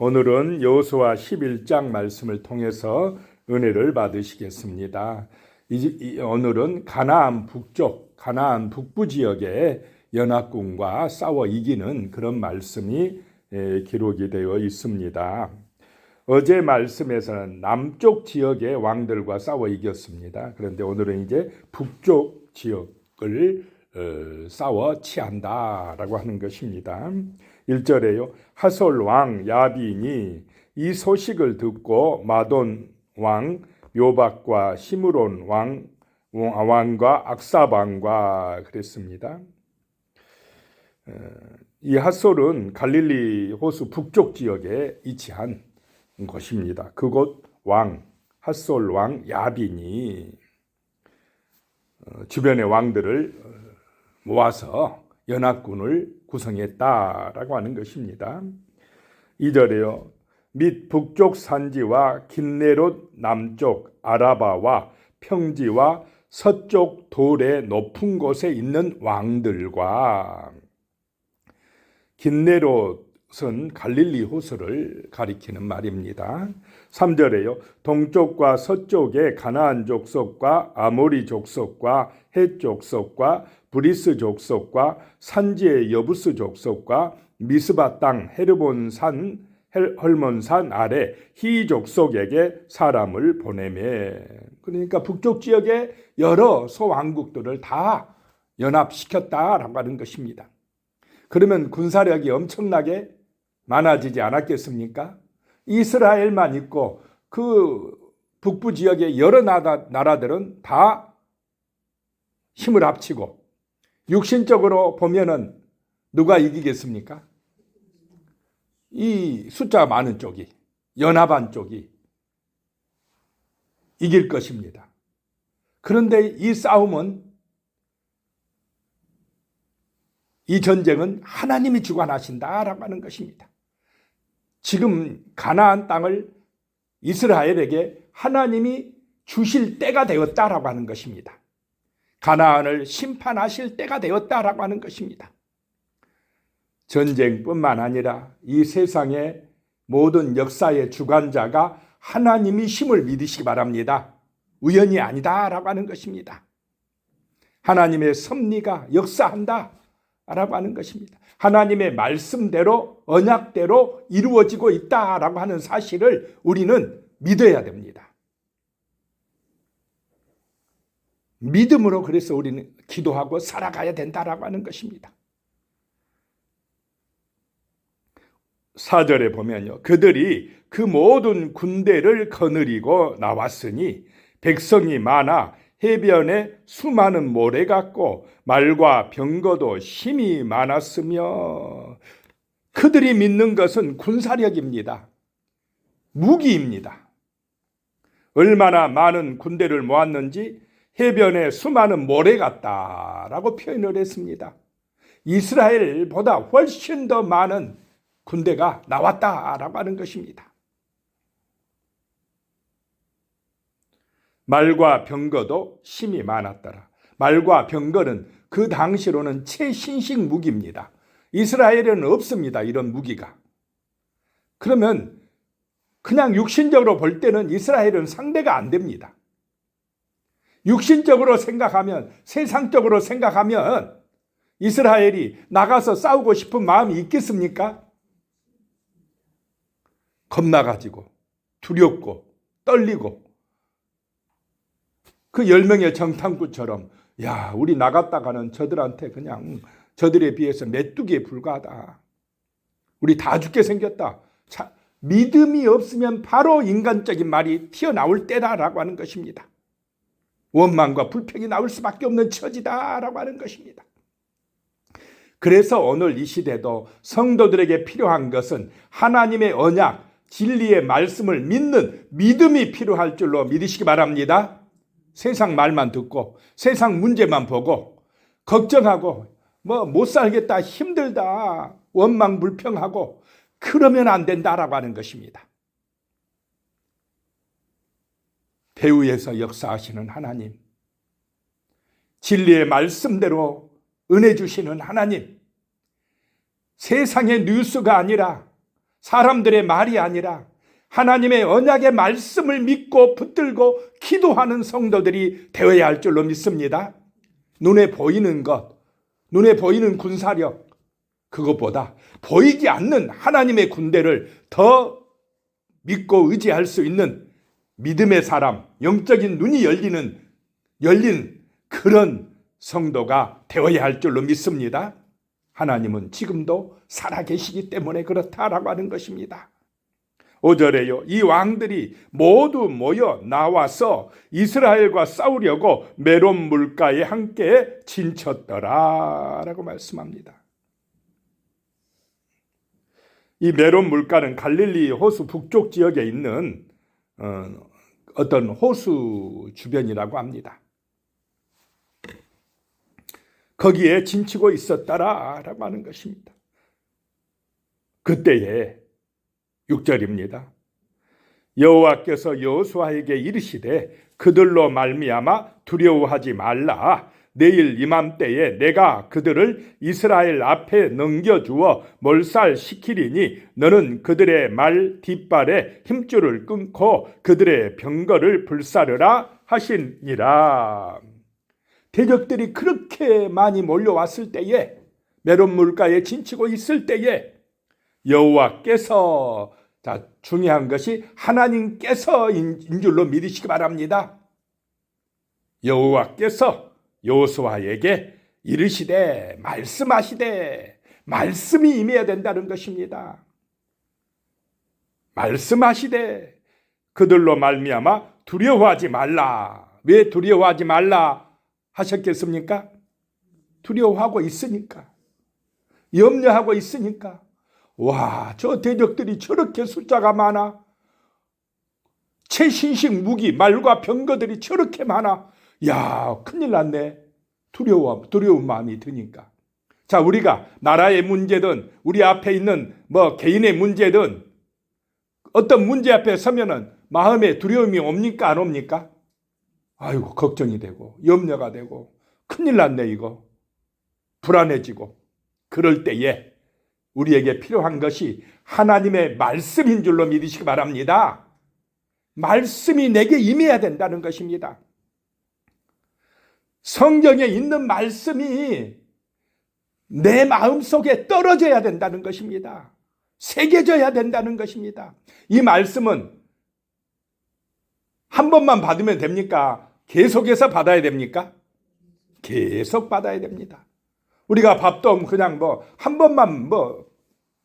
오늘은 여호수아 11장 말씀을 통해서 은혜를 받으시겠습니다. 오늘은 가나안 북부 지역의 연합군과 싸워 이기는 그런 말씀이 기록이 되어 있습니다. 어제 말씀에서는 남쪽 지역의 왕들과 싸워 이겼습니다. 그런데 오늘은 이제 북쪽 지역을 싸워 취한다라고 하는 것입니다. 1절에요. 하솔 왕 야빈이 이 소식을 듣고 마돈 왕 요박과 시므론 왕과 악사방과 그랬습니다. 이 하솔은 갈릴리 호수 북쪽 지역에 위치한 곳입니다. 그곳 하솔 왕 야빈이 주변의 왕들을 모아서 연합군을 구성했다라고 하는 것입니다. 2절에요. 및 북쪽 산지와 긴네롯 남쪽 아라바와 평지와 서쪽 돌의 높은 곳에 있는 왕들과 긴네롯은 갈릴리 호수를 가리키는 말입니다. 3절에요. 동쪽과 서쪽에 가나안 족속과 아모리 족속과 헷 족속과 브리스 족속과 산지의 여부스 족속과 미스바 땅 헐몬산 아래 히 족속에게 사람을 보내매. 그러니까 북쪽 지역의 여러 소왕국들을 다 연합시켰다라고 하는 것입니다. 그러면 군사력이 엄청나게 많아지지 않았겠습니까? 이스라엘만 있고 그 북부 지역의 여러 나라들은 다 힘을 합치고 육신적으로 보면은 누가 이기겠습니까? 이 숫자가 많은 쪽이, 연합한 쪽이 이길 것입니다. 그런데 이 싸움은, 이 전쟁은 하나님이 주관하신다라고 하는 것입니다. 지금 가나안 땅을 이스라엘에게 하나님이 주실 때가 되었다라고 하는 것입니다. 가나안을 심판하실 때가 되었다라고 하는 것입니다. 전쟁뿐만 아니라 이 세상의 모든 역사의 주관자가 하나님이심을 믿으시기 바랍니다. 우연이 아니다라고 하는 것입니다. 하나님의 섭리가 역사한다라고 하는 것입니다. 하나님의 말씀대로 언약대로 이루어지고 있다라고 하는 사실을 우리는 믿어야 됩니다. 믿음으로 그래서 우리는 기도하고 살아가야 된다라고 하는 것입니다. 4절에 보면요. 그들이 그 모든 군대를 거느리고 나왔으니 백성이 많아 해변에 수많은 모래 같고 말과 병거도 힘이 많았으며. 그들이 믿는 것은 군사력입니다. 무기입니다. 얼마나 많은 군대를 모았는지 해변에 수많은 모래 같다라고 표현을 했습니다. 이스라엘보다 훨씬 더 많은 군대가 나왔다라고 하는 것입니다. 말과 병거도 힘이 많았더라. 말과 병거는 그 당시로는 최신식 무기입니다. 이스라엘에는 없습니다. 이런 무기가. 그러면 그냥 육신적으로 볼 때는 이스라엘은 상대가 안 됩니다. 육신적으로 생각하면, 세상적으로 생각하면 이스라엘이 나가서 싸우고 싶은 마음이 있겠습니까? 겁나가지고 두렵고 떨리고 그 10명의 정탐꾼처럼 야, 우리 나갔다가는 저들한테 그냥 저들에 비해서 메뚜기에 불과하다. 우리 다 죽게 생겼다. 자, 믿음이 없으면 바로 인간적인 말이 튀어나올 때다라고 하는 것입니다. 원망과 불평이 나올 수밖에 없는 처지다라고 하는 것입니다. 그래서 오늘 이 시대도 성도들에게 필요한 것은 하나님의 언약, 진리의 말씀을 믿는 믿음이 필요할 줄로 믿으시기 바랍니다. 세상 말만 듣고 세상 문제만 보고 걱정하고 못 살겠다, 힘들다, 원망 불평하고 그러면 안 된다라고 하는 것입니다. 배후에서 역사하시는 하나님, 진리의 말씀대로 은혜 주시는 하나님, 세상의 뉴스가 아니라 사람들의 말이 아니라 하나님의 언약의 말씀을 믿고 붙들고 기도하는 성도들이 되어야 할 줄로 믿습니다. 눈에 보이는 것, 눈에 보이는 군사력, 그것보다 보이지 않는 하나님의 군대를 더 믿고 의지할 수 있는 믿음의 사람, 영적인 눈이 열린 그런 성도가 되어야 할 줄로 믿습니다. 하나님은 지금도 살아계시기 때문에 그렇다라고 하는 것입니다. 5절에요. 이 왕들이 모두 모여 나와서 이스라엘과 싸우려고 메론 물가에 함께 진쳤더라 라고 말씀합니다. 이 메론 물가는 갈릴리 호수 북쪽 지역에 있는 어떤 호수 주변이라고 합니다. 거기에 진치고 있었다라고 하는 것입니다. 그때에 6절입니다. 여호와께서 여호수아에게 이르시되 그들로 말미암아 두려워하지 말라. 내일 이맘때에 내가 그들을 이스라엘 앞에 넘겨주어 몰살시키리니 너는 그들의 말 뒷발에 힘줄을 끊고 그들의 병거를 불사르라 하시니라. 대적들이 그렇게 많이 몰려왔을 때에, 메론 물가에 진치고 있을 때에 여호와께서, 자, 중요한 것이 하나님께서인 줄로 믿으시기 바랍니다. 여호와께서 여호수아에게 이르시되 말씀하시되, 말씀이 임해야 된다는 것입니다. 말씀하시되 그들로 말미암아 두려워하지 말라. 왜 두려워하지 말라 하셨겠습니까? 두려워하고 있으니까, 염려하고 있으니까. 와, 저 대적들이 저렇게 숫자가 많아. 최신식 무기, 말과 병거들이 저렇게 많아. 야, 큰일 났네. 두려운 마음이 드니까. 자, 우리가 나라의 문제든 우리 앞에 있는 개인의 문제든 어떤 문제 앞에 서면은 마음에 두려움이 옵니까? 안 옵니까? 아이고, 걱정이 되고 염려가 되고 큰일 났네 이거. 불안해지고. 그럴 때에 우리에게 필요한 것이 하나님의 말씀인 줄로 믿으시기 바랍니다. 말씀이 내게 임해야 된다는 것입니다. 성경에 있는 말씀이 내 마음속에 떨어져야 된다는 것입니다. 새겨져야 된다는 것입니다. 이 말씀은 한 번만 받으면 됩니까? 계속해서 받아야 됩니까? 계속 받아야 됩니다. 우리가 밥도 그냥 한 번만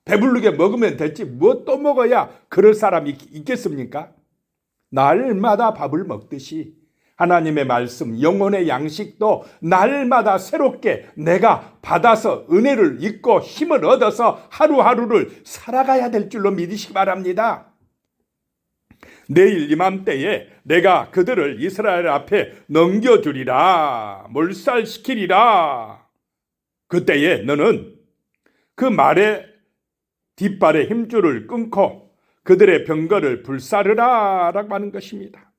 배부르게 먹으면 될지 또 먹어야 그럴 사람이 있겠습니까? 날마다 밥을 먹듯이 하나님의 말씀, 영혼의 양식도 날마다 새롭게 내가 받아서 은혜를 입고 힘을 얻어서 하루하루를 살아가야 될 줄로 믿으시기 바랍니다. 내일 이맘때에 내가 그들을 이스라엘 앞에 넘겨주리라, 몰살시키리라. 그때에 너는 그 말의 뒷발에 힘줄을 끊고 그들의 병거를 불사르라 라고 하는 것입니다.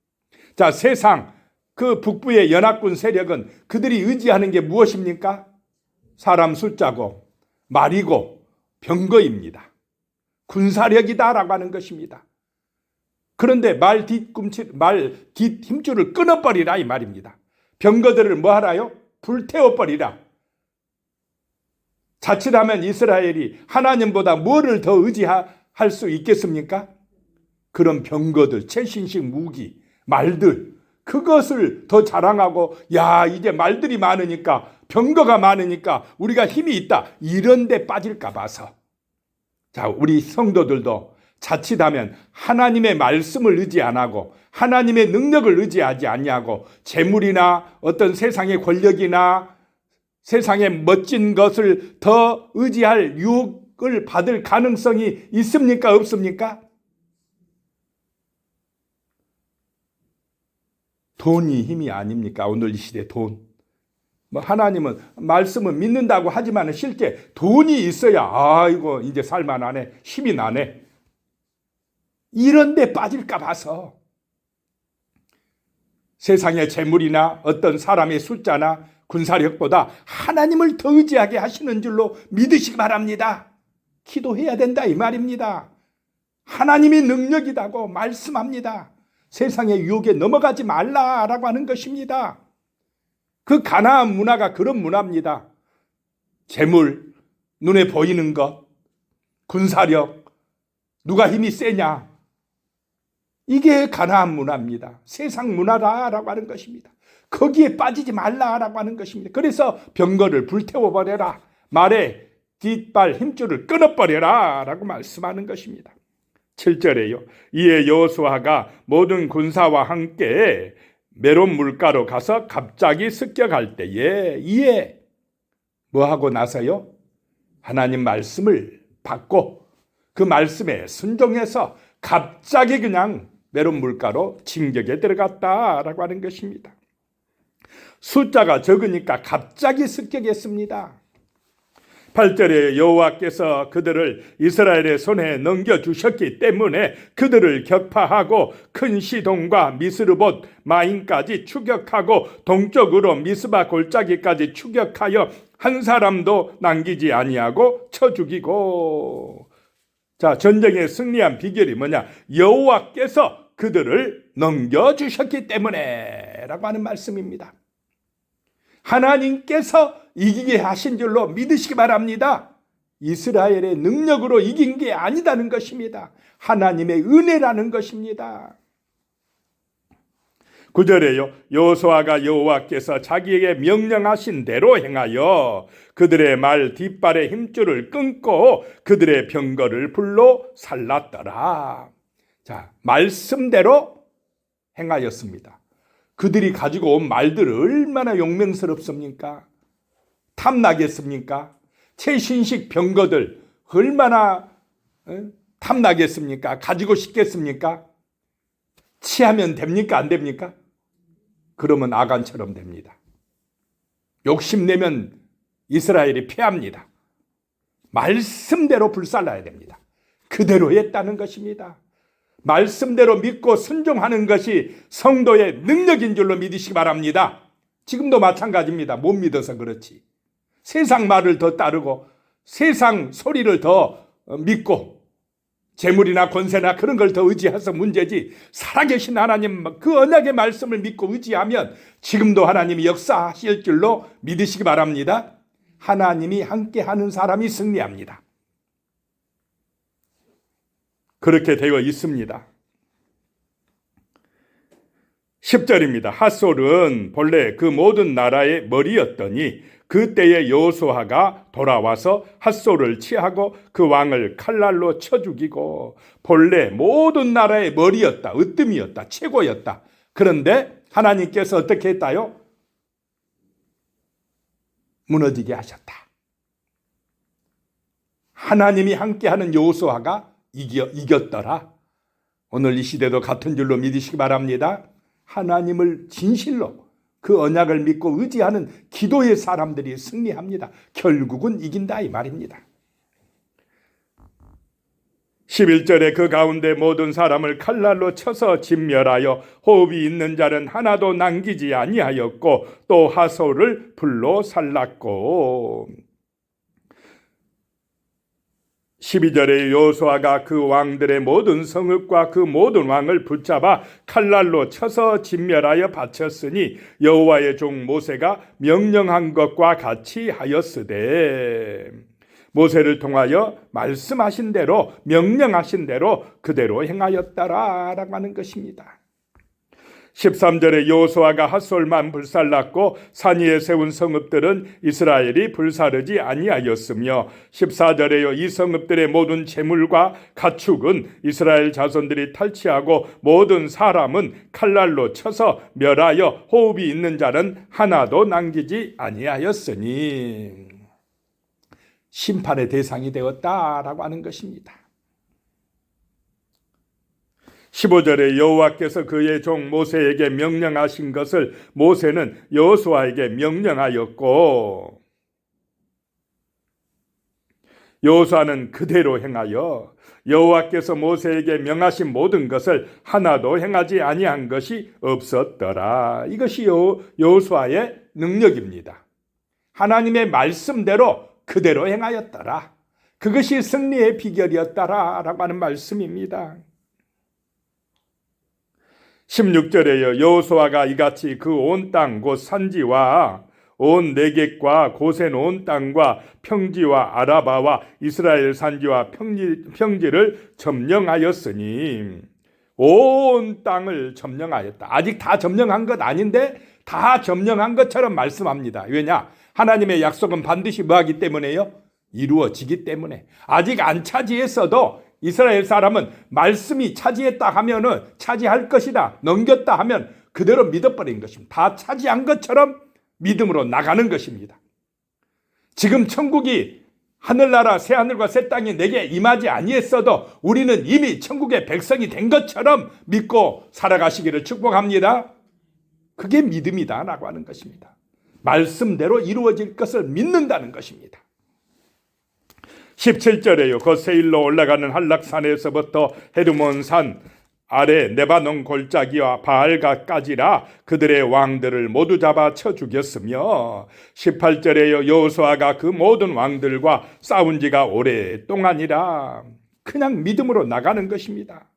자, 세상 그 북부의 연합군 세력은 그들이 의지하는 게 무엇입니까? 사람 숫자고 말이고 병거입니다. 군사력이다라고 하는 것입니다. 그런데 말 뒷 힘줄을 끊어버리라 이 말입니다. 병거들을 뭐 하라요? 불태워버리라. 자칫하면 이스라엘이 하나님보다 뭐를 더 의지할 수 있겠습니까? 그런 병거들, 최신식 무기, 말들, 그것을 더 자랑하고, 야, 이제 말들이 많으니까, 병거가 많으니까 우리가 힘이 있다, 이런 데 빠질까 봐서. 자, 우리 성도들도 자칫하면 하나님의 말씀을 의지 안 하고 하나님의 능력을 의지하지 않냐고 재물이나 어떤 세상의 권력이나 세상의 멋진 것을 더 의지할 유혹을 받을 가능성이 있습니까? 없습니까? 돈이 힘이 아닙니까? 오늘 이 시대 돈. 하나님은 말씀은 믿는다고 하지만 실제 돈이 있어야 아이고 이제 살만하네, 힘이 나네. 이런 데 빠질까 봐서 세상의 재물이나 어떤 사람의 숫자나 군사력보다 하나님을 더 의지하게 하시는 줄로 믿으시기 바랍니다. 기도해야 된다 이 말입니다. 하나님이 능력이라고 말씀합니다. 세상의 유혹에 넘어가지 말라라고 하는 것입니다. 그 가나안 문화가 그런 문화입니다. 재물, 눈에 보이는 것, 군사력, 누가 힘이 세냐, 이게 가나안 문화입니다. 세상 문화라고 하는 것입니다. 거기에 빠지지 말라라고 하는 것입니다. 그래서 병거를 불태워버려라, 말에 뒷발 힘줄을 끊어버려라 라고 말씀하는 것입니다. 7절에요. 이에 여호수아가 모든 군사와 함께 메론 물가로 가서 갑자기 습격할 때에, 이에 뭐하고 나서요? 하나님 말씀을 받고 그 말씀에 순종해서 갑자기 그냥 메론 물가로 진격에 들어갔다라고 하는 것입니다. 숫자가 적으니까 갑자기 습격했습니다. 8절에 여호와께서 그들을 이스라엘의 손에 넘겨주셨기 때문에 그들을 격파하고 큰 시돈과 미스르봇 마임까지 추격하고 동쪽으로 미스바 골짜기까지 추격하여 한 사람도 남기지 아니하고 쳐 죽이고. 자, 전쟁에 승리한 비결이 뭐냐? 여호와께서 그들을 넘겨주셨기 때문에 라고 하는 말씀입니다. 하나님께서 이기게 하신 줄로 믿으시기 바랍니다. 이스라엘의 능력으로 이긴 게 아니다는 것입니다. 하나님의 은혜라는 것입니다. 9절에요. 여호수아가 여호와께서 자기에게 명령하신 대로 행하여 그들의 말 뒷발의 힘줄을 끊고 그들의 병거를 불로 살랐더라. 자, 말씀대로 행하였습니다. 그들이 가지고 온 말들 얼마나 용맹스럽습니까? 탐나겠습니까? 최신식 병거들 얼마나 탐나겠습니까? 가지고 싶겠습니까? 취하면 됩니까? 안 됩니까? 그러면 아간처럼 됩니다. 욕심내면 이스라엘이 패합니다. 말씀대로 불살라야 됩니다. 그대로 했다는 것입니다. 말씀대로 믿고 순종하는 것이 성도의 능력인 줄로 믿으시기 바랍니다. 지금도 마찬가지입니다. 못 믿어서 그렇지. 세상 말을 더 따르고 세상 소리를 더 믿고 재물이나 권세나 그런 걸 더 의지해서 문제지, 살아계신 하나님 그 언약의 말씀을 믿고 의지하면 지금도 하나님이 역사하실 줄로 믿으시기 바랍니다. 하나님이 함께하는 사람이 승리합니다. 그렇게 되어 있습니다. 10절입니다. 핫솔은 본래 그 모든 나라의 머리였더니 그때에 여호수아가 돌아와서 핫솔을 치하고 그 왕을 칼날로 쳐 죽이고. 본래 모든 나라의 머리였다, 으뜸이었다, 최고였다. 그런데 하나님께서 어떻게 했다요? 무너지게 하셨다. 하나님이 함께하는 여호수아가 이겼더라. 오늘 이 시대도 같은 줄로 믿으시기 바랍니다. 하나님을 진실로 그 언약을 믿고 의지하는 기도의 사람들이 승리합니다. 결국은 이긴다 이 말입니다. 11절에 그 가운데 모든 사람을 칼날로 쳐서 진멸하여 호흡이 있는 자는 하나도 남기지 아니하였고 또 하솔을 불로 살랐고. 12절에 여호수아가 그 왕들의 모든 성읍과 그 모든 왕을 붙잡아 칼날로 쳐서 진멸하여 바쳤으니 여호와의 종 모세가 명령한 것과 같이 하였으되. 모세를 통하여 말씀하신 대로 명령하신 대로 그대로 행하였다라고 하는 것입니다. 13절에 여호수아가 핫솔만 불살랐고 산 위에 세운 성읍들은 이스라엘이 불사르지 아니하였으며 14절에요. 이 성읍들의 모든 재물과 가축은 이스라엘 자손들이 탈취하고 모든 사람은 칼날로 쳐서 멸하여 호흡이 있는 자는 하나도 남기지 아니하였으니. 심판의 대상이 되었다라고 하는 것입니다. 15절에 여호와께서 그의 종 모세에게 명령하신 것을 모세는 여호수아에게 명령하였고 여호수아는 그대로 행하여 여호와께서 모세에게 명하신 모든 것을 하나도 행하지 아니한 것이 없었더라. 이것이 여호수아의 능력입니다. 하나님의 말씀대로 그대로 행하였더라. 그것이 승리의 비결이었다라고 하는 말씀입니다. 16절에요. 여호수아가 이같이 그 온 땅 곧 산지와 온 내겝과 고센 온 땅과 평지와 아라바와 이스라엘 산지와 평지를 점령하였으니, 온 땅을 점령하였다. 아직 다 점령한 것 아닌데 다 점령한 것처럼 말씀합니다. 왜냐? 하나님의 약속은 반드시 뭐하기 때문에요? 이루어지기 때문에. 아직 안 차지했어도 이스라엘 사람은 말씀이 차지했다 하면은 차지할 것이다, 넘겼다 하면 그대로 믿어버린 것입니다. 다 차지한 것처럼 믿음으로 나가는 것입니다. 지금 천국이 하늘나라 새하늘과 새 땅이 내게 임하지 아니했어도 우리는 이미 천국의 백성이 된 것처럼 믿고 살아가시기를 축복합니다. 그게 믿음이다라고 하는 것입니다. 말씀대로 이루어질 것을 믿는다는 것입니다. 17절에요. 그 세일로 올라가는 한락산에서부터 헤르몬산 아래 네바논 골짜기와 바알가까지라 그들의 왕들을 모두 잡아 쳐 죽였으며, 18절에요. 여호수아가 그 모든 왕들과 싸운 지가 오랫동안이라. 그냥 믿음으로 나가는 것입니다.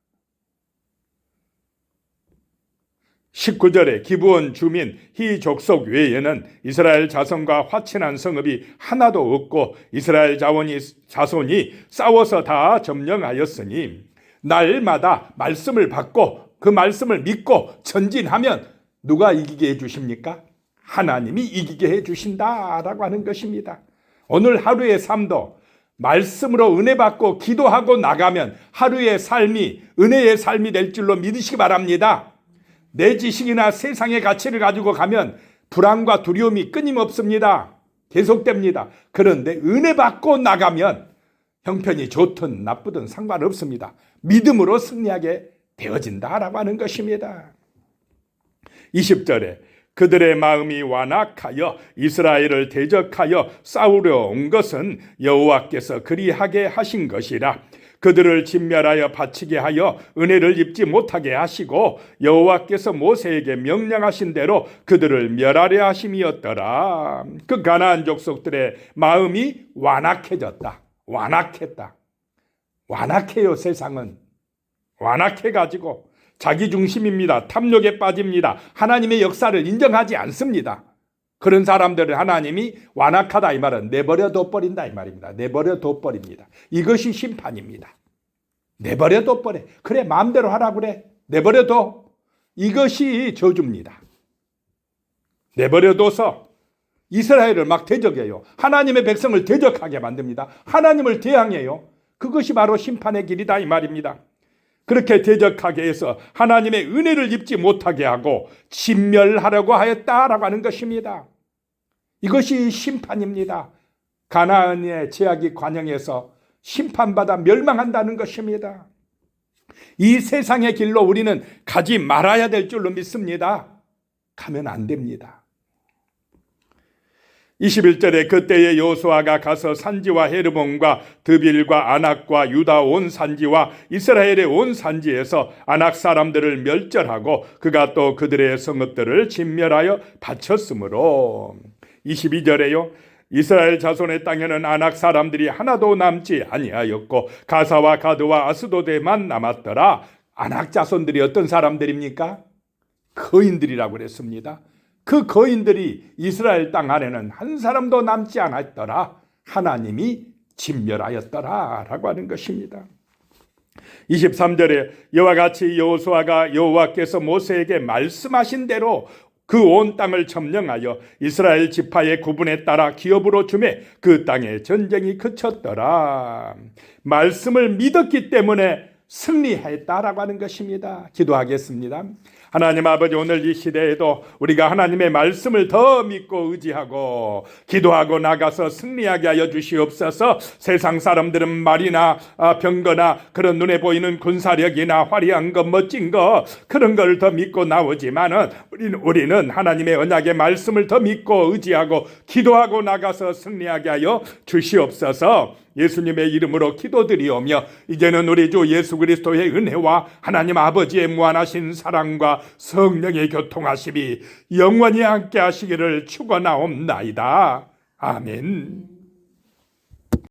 19절에 기브온 주민 히 족속 외에는 이스라엘 자손과 화친한 성읍이 하나도 없고 이스라엘 자손이 싸워서 다 점령하였으니, 날마다 말씀을 받고 그 말씀을 믿고 전진하면 누가 이기게 해주십니까? 하나님이 이기게 해주신다라고 하는 것입니다. 오늘 하루의 삶도 말씀으로 은혜 받고 기도하고 나가면 하루의 삶이 은혜의 삶이 될 줄로 믿으시기 바랍니다. 내 지식이나 세상의 가치를 가지고 가면 불안과 두려움이 끊임없습니다. 계속됩니다. 그런데 은혜 받고 나가면 형편이 좋든 나쁘든 상관없습니다. 믿음으로 승리하게 되어진다라고 하는 것입니다. 20절에 그들의 마음이 완악하여 이스라엘을 대적하여 싸우려 온 것은 여호와께서 그리하게 하신 것이라. 그들을 진멸하여 바치게 하여 은혜를 입지 못하게 하시고 여호와께서 모세에게 명령하신 대로 그들을 멸하려 하심이었더라. 그 가나안 족속들의 마음이 완악해졌다. 완악했다. 완악해요. 세상은 완악해가지고 자기 중심입니다. 탐욕에 빠집니다. 하나님의 역사를 인정하지 않습니다. 그런 사람들을 하나님이 완악하다 이 말은 내버려 둬버린다 이 말입니다. 내버려 둬버립니다. 이것이 심판입니다. 내버려 둬버려. 그래 마음대로 하라 그래. 내버려 둬. 이것이 저주입니다. 내버려 둬서 이스라엘을 막 대적해요. 하나님의 백성을 대적하게 만듭니다. 하나님을 대항해요. 그것이 바로 심판의 길이다 이 말입니다. 그렇게 대적하게 해서 하나님의 은혜를 입지 못하게 하고 진멸하려고 하였다라고 하는 것입니다. 이것이 심판입니다. 가나안의 제약이 관영해서 심판받아 멸망한다는 것입니다. 이 세상의 길로 우리는 가지 말아야 될 줄로 믿습니다. 가면 안 됩니다. 21절에 그때에 여호수아가 가서 산지와 헤르몬과 드빌과 아낙과 유다 온 산지와 이스라엘의 온 산지에서 아낙 사람들을 멸절하고 그가 또 그들의 성읍들을 진멸하여 바쳤으므로. 22절에요. 이스라엘 자손의 땅에는 아낙 사람들이 하나도 남지 아니하였고 가사와 가드와 아스도데만 남았더라. 아낙 자손들이 어떤 사람들입니까? 거인들이라고 그랬습니다. 그 거인들이 이스라엘 땅 안에는 한 사람도 남지 않았더라. 하나님이 진멸하였더라 라고 하는 것입니다. 23절에 이와 같이 여호수아가 여호와께서 모세에게 말씀하신 대로 그 온 땅을 점령하여 이스라엘 지파의 구분에 따라 기업으로 주매 그 땅에 전쟁이 그쳤더라. 말씀을 믿었기 때문에 승리했다라고 하는 것입니다. 기도하겠습니다. 하나님 아버지, 오늘 이 시대에도 우리가 하나님의 말씀을 더 믿고 의지하고 기도하고 나가서 승리하게 하여 주시옵소서. 세상 사람들은 말이나 병거나 그런 눈에 보이는 군사력이나 화려한 것, 멋진 것, 그런 걸 더 믿고 나오지만은 우리는 하나님의 언약의 말씀을 더 믿고 의지하고 기도하고 나가서 승리하게 하여 주시옵소서. 예수님의 이름으로 기도드리오며 이제는 우리 주 예수 그리스도의 은혜와 하나님 아버지의 무한하신 사랑과 성령의 교통하심이 영원히 함께 하시기를 축원하옵나이다. 아멘.